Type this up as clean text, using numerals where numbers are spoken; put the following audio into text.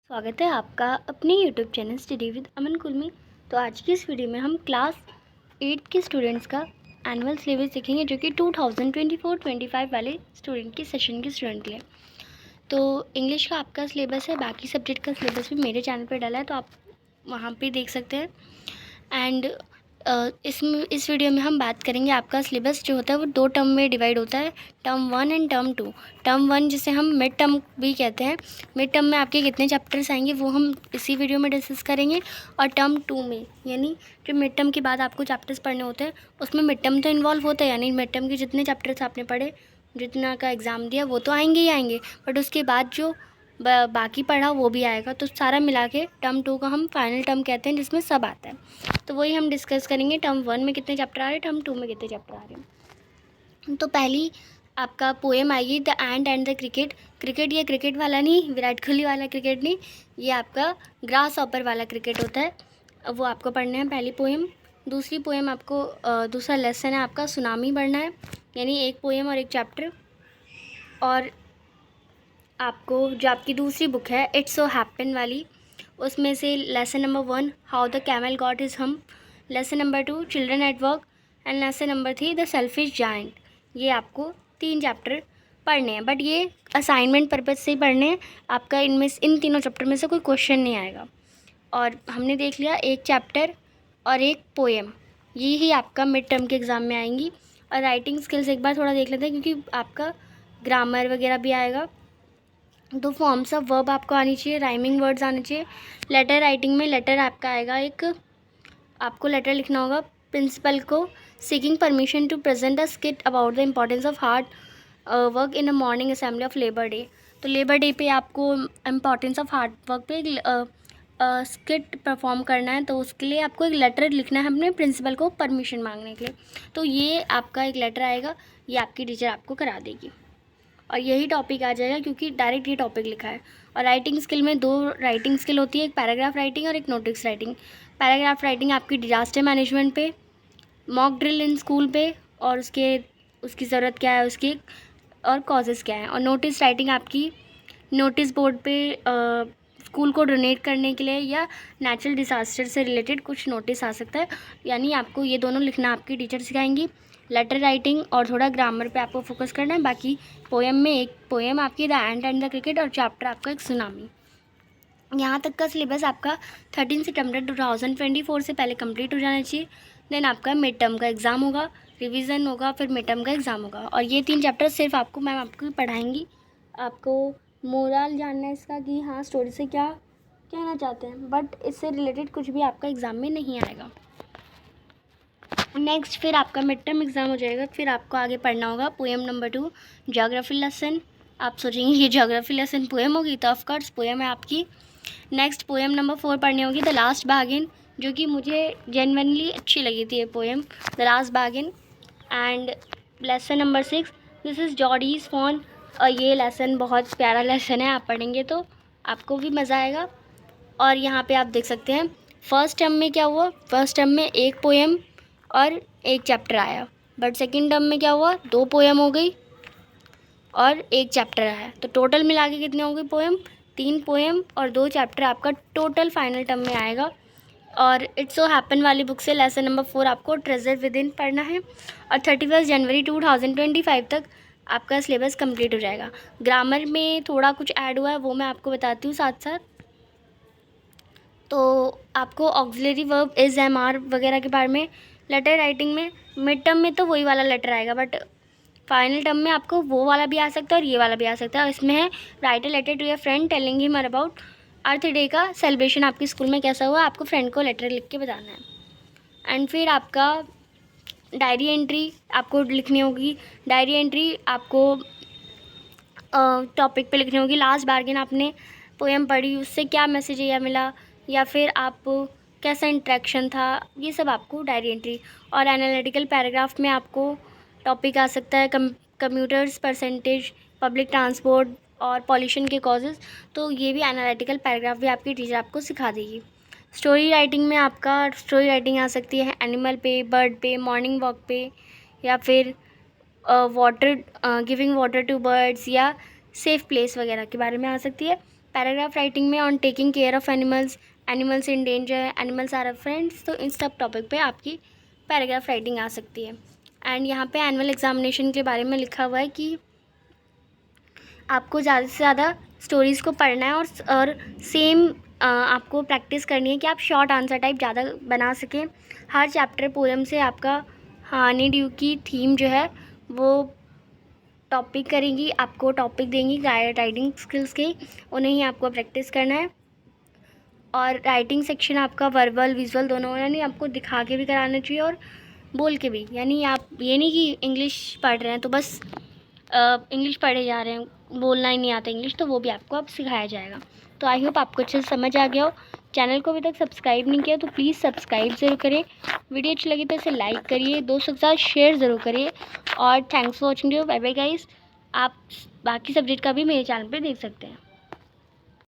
स्वागत है आपका अपने यूट्यूब चैनल स्टडी विद अमन कुल में। तो आज की इस वीडियो में हम क्लास 8 के स्टूडेंट्स का एनुअल सिलेबस देखेंगे जो कि 2024-25 वाले स्टूडेंट के सेशन के स्टूडेंट के लिए। तो इंग्लिश का आपका सिलेबस है, बाकी सब्जेक्ट का सिलेबस भी मेरे चैनल पर डाला है, तो आप वहाँ पे देख सकते हैं। एंड इस वीडियो में हम बात करेंगे, आपका सिलेबस जो होता है वो 2 टर्म में डिवाइड होता है, टर्म 1 एंड टर्म 2। टर्म 1 जिसे हम मिड टर्म भी कहते हैं, मिड टर्म में आपके कितने चैप्टर्स आएंगे वो हम इसी वीडियो में डिस्कस करेंगे। और टर्म 2 में, यानी जो मिड टर्म के बाद आपको चैप्टर्स पढ़ने होते हैं उसमें मिड टर्म तो इन्वॉल्व होता है, यानी मिड टर्म के जितने चैप्टर्स आपने पढ़े, जितना का एग्ज़ाम दिया वो तो आएंगे ही आएंगे, बट उसके बाद जो बाकी पढ़ा वो भी आएगा। तो सारा मिला के टर्म 2 का हम फाइनल टर्म कहते हैं, जिसमें सब आता है। तो वही हम डिस्कस करेंगे, टर्म 1 में कितने चैप्टर आ रहे हैं, टर्म 2 में कितने चैप्टर आ रहे हैं। तो पहली आपका पोएम आएगी the ant and the cricket. Cricket ये क्रिकेट वाला नहीं, विराट कोहली वाला क्रिकेट नहीं, ये आपका ग्रास हॉपर वाला क्रिकेट होता है, वो आपको पढ़ना है पहली पोएम। दूसरी पोएम आपको दूसरा लेसन है आपका सुनामी पढ़ना है, यानी एक पोएम और एक चैप्टर। और आपको जो आपकी दूसरी बुक है इट्स सो हैपन वाली, उसमें से lesson number 1 how the camel got his hump, lesson number 2 children at work, and lesson number 3 the selfish giant. ये आपको 3 चैप्टर पढ़ने हैं, बट ये असाइनमेंट पर्पज़ से ही पढ़ने हैं। आपका इन तीनों चैप्टर में से कोई क्वेश्चन नहीं आएगा। और हमने देख लिया एक चैप्टर और एक पोएम, ये ही आपका मिड टर्म के एग्ज़ाम में आएंगी। और राइटिंग स्किल्स एक बार थोड़ा देख लेते हैं, क्योंकि आपका ग्रामर वगैरह भी आएगा। तो फॉर्म्स ऑफ वर्ब आपको आनी चाहिए, राइमिंग वर्ड्स आने चाहिए। लेटर राइटिंग में लेटर आपका आएगा, एक आपको लेटर लिखना होगा प्रिंसिपल को, seeking permission to present a skit about the importance of hard work in a morning assembly of labour day. तो लेबर डे पे आपको इम्पोर्टेंस ऑफ हार्ड वर्क पे स्किट परफॉर्म करना है, तो उसके लिए आपको एक लेटर लिखना है अपने प्रिंसिपल को परमिशन मांगने के लिए। तो ये आपका एक लेटर आएगा, ये आपकी टीचर आपको करा देगी और यही टॉपिक आ जाएगा, क्योंकि डायरेक्ट ये टॉपिक लिखा है। और राइटिंग स्किल में 2 राइटिंग स्किल होती है, एक पैराग्राफ राइटिंग और एक नोटिस राइटिंग। पैराग्राफ राइटिंग आपकी डिजास्टर मैनेजमेंट पे, मॉक ड्रिल इन स्कूल पे, और उसकी ज़रूरत क्या है उसकी, और कॉजेज़ क्या है। और नोटिस राइटिंग आपकी नोटिस बोर्ड पे स्कूल को डोनेट करने के लिए या नेचुरल डिसास्टर से रिलेटेड कुछ नोटिस आ सकता है, यानी आपको ये दोनों लिखना आपकी टीचर सिखाएंगी। लेटर राइटिंग और थोड़ा ग्रामर पे आपको फोकस करना है। बाकी पोएम में एक पोएम आपकी the ant and the cricket, और चैप्टर आपका एक सुनामी। यहाँ तक का सिलेबस आपका 13 सितंबर 2024 से पहले कंप्लीट हो जाना चाहिए। देन आपका मिड टर्म का एग्ज़ाम होगा, रिवीजन होगा, फिर मिड टर्म का एग्ज़ाम होगा। और ये 3 चैप्टर सिर्फ आपको मैम आपको पढ़ाएंगी। आपको मोरल जानना है इसका कि हाँ स्टोरी से क्या कहना चाहते हैं, बट इससे रिलेटेड कुछ भी आपका एग्ज़ाम में नहीं आएगा। नेक्स्ट फिर आपका मिड टर्म एग्ज़ाम हो जाएगा, फिर आपको आगे पढ़ना होगा पोएम नंबर 2 ज्योग्राफी लेसन। आप सोचेंगे ये ज्योग्राफी लेसन पोएम होगी, तो ऑफकोर्स पोएम है आपकी। नेक्स्ट पोएम नंबर 4 पढ़नी होगी द लास्ट बार्गेन, जो कि मुझे जेन्युइनली अच्छी लगी थी ये poem, the last bargain. And lesson number 6 this is Jody's phone, और ये लेसन बहुत प्यारा लेसन है, आप पढ़ेंगे तो आपको भी मज़ा आएगा। और यहाँ पे आप देख सकते हैं फर्स्ट टर्म में क्या हुआ, फर्स्ट टर्म में एक पोएम और एक चैप्टर आया, बट सेकंड टर्म में क्या हुआ, 2 पोएम हो गई और एक चैप्टर आया। तो टोटल मिला के कितने हो गए पोएम, 3 पोएम और 2 चैप्टर आपका टोटल फाइनल टर्म में आएगा। और इट्स सो हैपन वाली बुक से लेसन नंबर 4 आपको ट्रेजर विद इन पढ़ना है, और 31 जनवरी 2025 तक आपका सिलेबस कंप्लीट हो जाएगा। ग्रामर में थोड़ा कुछ ऐड हुआ है, वो मैं आपको बताती हूँ साथ साथ। तो आपको auxiliary verb is am are वगैरह के बारे में, लेटर राइटिंग में मिड टर्म में तो वही वाला लेटर आएगा, बट फाइनल टर्म में आपको वो वाला भी आ सकता है और ये वाला भी आ सकता है। इसमें है write a letter to your friend telling him about earth day का सेलिब्रेशन आपके स्कूल में कैसा हुआ, आपको फ्रेंड को लेटर लिख के बताना है। एंड फिर आपका डायरी एंट्री आपको लिखनी होगी, डायरी एंट्री आपको टॉपिक पे लिखनी होगी, लास्ट बार्गेन आपने पोएम पढ़ी उससे क्या मैसेज या मिला, या फिर आप कैसा इंट्रैक्शन था, ये सब आपको डायरी एंट्री। और एनालिटिकल पैराग्राफ में आपको टॉपिक आ सकता है कम्यूटर्स परसेंटेज, पब्लिक ट्रांसपोर्ट और पॉल्यूशन के कॉजेज़, तो ये भी एनालिटिकल पैराग्राफ भी आपकी टीचर आपको सिखा देगी। स्टोरी राइटिंग में आपका स्टोरी राइटिंग आ सकती है एनिमल पे, बर्ड पे, मॉर्निंग वॉक पे, या फिर water giving water to birds, या सेफ़ प्लेस वगैरह के बारे में आ सकती है। पैराग्राफ राइटिंग में on taking care of animals, animals in danger, animals are our friends, तो इन सब टॉपिक पे आपकी पैराग्राफ राइटिंग आ सकती है। एंड यहाँ पे एनुअल एग्जामिनेशन के बारे में लिखा हुआ है कि आपको ज़्यादा से ज़्यादा स्टोरीज़ को पढ़ना है और सेम आपको प्रैक्टिस करनी है कि आप शॉर्ट आंसर टाइप ज़्यादा बना सकें। हर चैप्टर पोएम से आपका हनी ड्यू की थीम जो है वो टॉपिक करेंगी, आपको टॉपिक देंगी राइटिंग स्किल्स के, उन्हें ही आपको प्रैक्टिस करना है। और राइटिंग सेक्शन आपका वर्बल विजुअल दोनों, यानी आपको दिखा के भी कराना चाहिए और बोल के भी। यानी आप ये नहीं कि इंग्लिश पढ़ रहे हैं तो बस इंग्लिश पढ़े जा रहे हैं, बोलना ही नहीं आता इंग्लिश, तो वो भी आपको अब सिखाया जाएगा। तो आई होप आपको अच्छे से समझ आ गया हो। चैनल को अभी तक सब्सक्राइब नहीं किया तो प्लीज़ सब्सक्राइब ज़रूर करें। वीडियो अच्छी लगी तो इसे लाइक करिए, दोस्तों के साथ शेयर ज़रूर करिए। और thanks for watching video. Bye bye guys. आप बाकी सब्जेक्ट का भी मेरे चैनल पे देख सकते हैं।